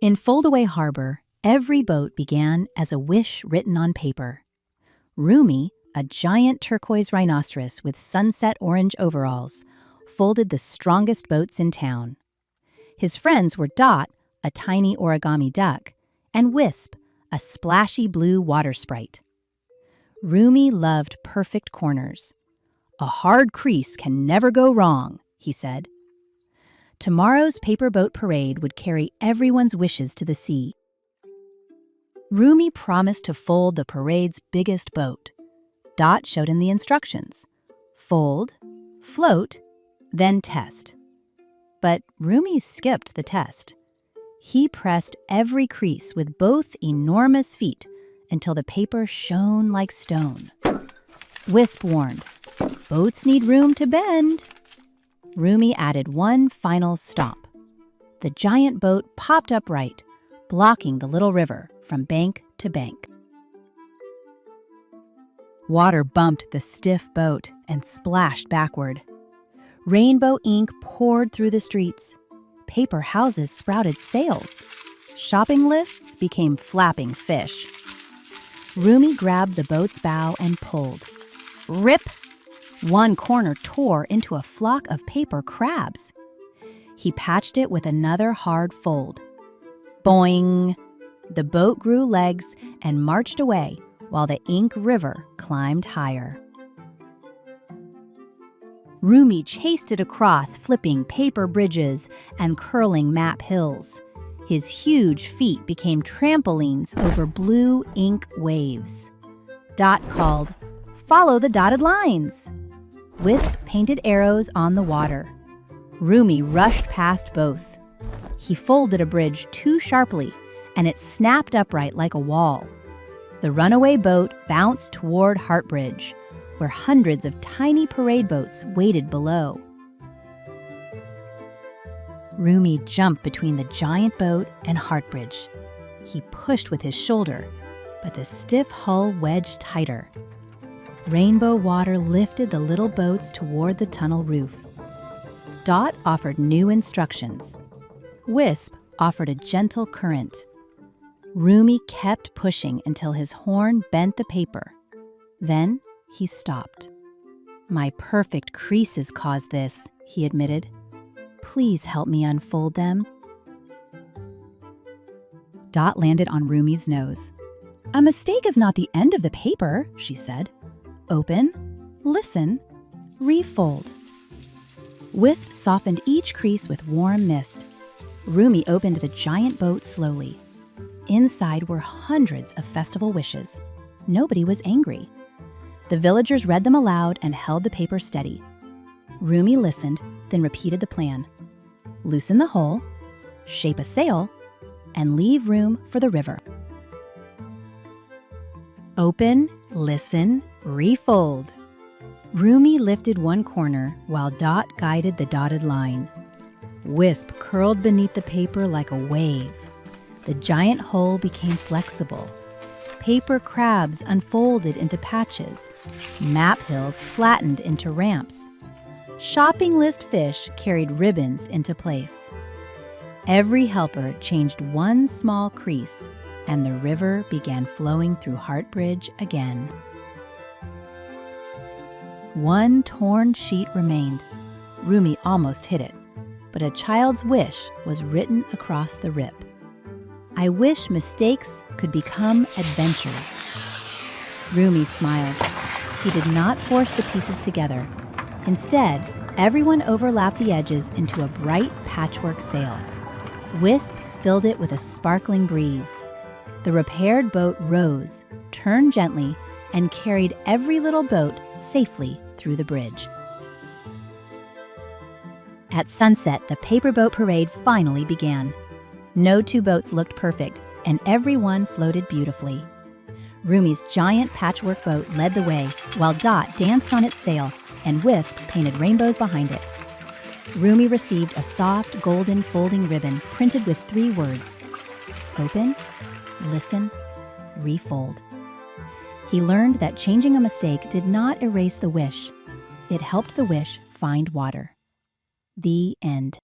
In Foldaway Harbor, every boat began as a wish written on paper. Rumi, a giant turquoise rhinoceros with sunset orange overalls, folded the strongest boats in town. His friends were Dot, a tiny origami duck, and Wisp, a splashy blue water sprite. Rumi loved perfect corners. "A hard crease can never go wrong," he said. Tomorrow's paper boat parade would carry everyone's wishes to the sea. Rumi promised to fold the parade's biggest boat. Dot showed him the instructions. Fold, float, then test. But Rumi skipped the test. He pressed every crease with both enormous feet until the paper shone like stone. Wisp warned, "Boats need room to bend." Rumi added one final stomp. The giant boat popped upright, blocking the little river from bank to bank. Water bumped the stiff boat and splashed backward. Rainbow ink poured through the streets. Paper houses sprouted sails. Shopping lists became flapping fish. Rumi grabbed the boat's bow and pulled. Rip! One corner tore into a flock of paper crabs. He patched it with another hard fold. Boing! The boat grew legs and marched away while the ink river climbed higher. Rumi chased it across flipping paper bridges and curling map hills. His huge feet became trampolines over blue ink waves. Dot called, "Follow the dotted lines." Wisp painted arrows on the water. Rumi rushed past both. He folded a bridge too sharply, and it snapped upright like a wall. The runaway boat bounced toward Hartbridge, where hundreds of tiny parade boats waited below. Rumi jumped between the giant boat and Hartbridge. He pushed with his shoulder, but the stiff hull wedged tighter. Rainbow water lifted the little boats toward the tunnel roof. Dot offered new instructions. Wisp offered a gentle current. Rumi kept pushing until his horn bent the paper. Then he stopped. "My perfect creases caused this," he admitted. "Please help me unfold them." Dot landed on Rumi's nose. "A mistake is not the end of the paper," she said. "Open, listen, refold." Wisp softened each crease with warm mist. Rumi opened the giant boat slowly. Inside were hundreds of festival wishes. Nobody was angry. The villagers read them aloud and held the paper steady. Rumi listened, then repeated the plan. Loosen the hole, shape a sail, and leave room for the river. Open, listen, refold. Rumi lifted one corner while Dot guided the dotted line. Wisp curled beneath the paper like a wave. The giant hole became flexible. Paper crabs unfolded into patches. Map hills flattened into ramps. Shopping list fish carried ribbons into place. Every helper changed one small crease, and the river began flowing through Hartbridge again. One torn sheet remained. Rumi almost hit it, but a child's wish was written across the rip. "I wish mistakes could become adventures." Rumi smiled. He did not force the pieces together. Instead, everyone overlapped the edges into a bright patchwork sail. Wisp filled it with a sparkling breeze. The repaired boat rose, turned gently, and carried every little boat safely through the bridge. At sunset, the paper boat parade finally began. No two boats looked perfect, and every one floated beautifully. Rumi's giant patchwork boat led the way, while Dot danced on its sail, and Wisp painted rainbows behind it. Rumi received a soft, golden folding ribbon printed with 3 words: open, listen, refold. He learned that changing a mistake did not erase the wish. It helped the wish find water. The end.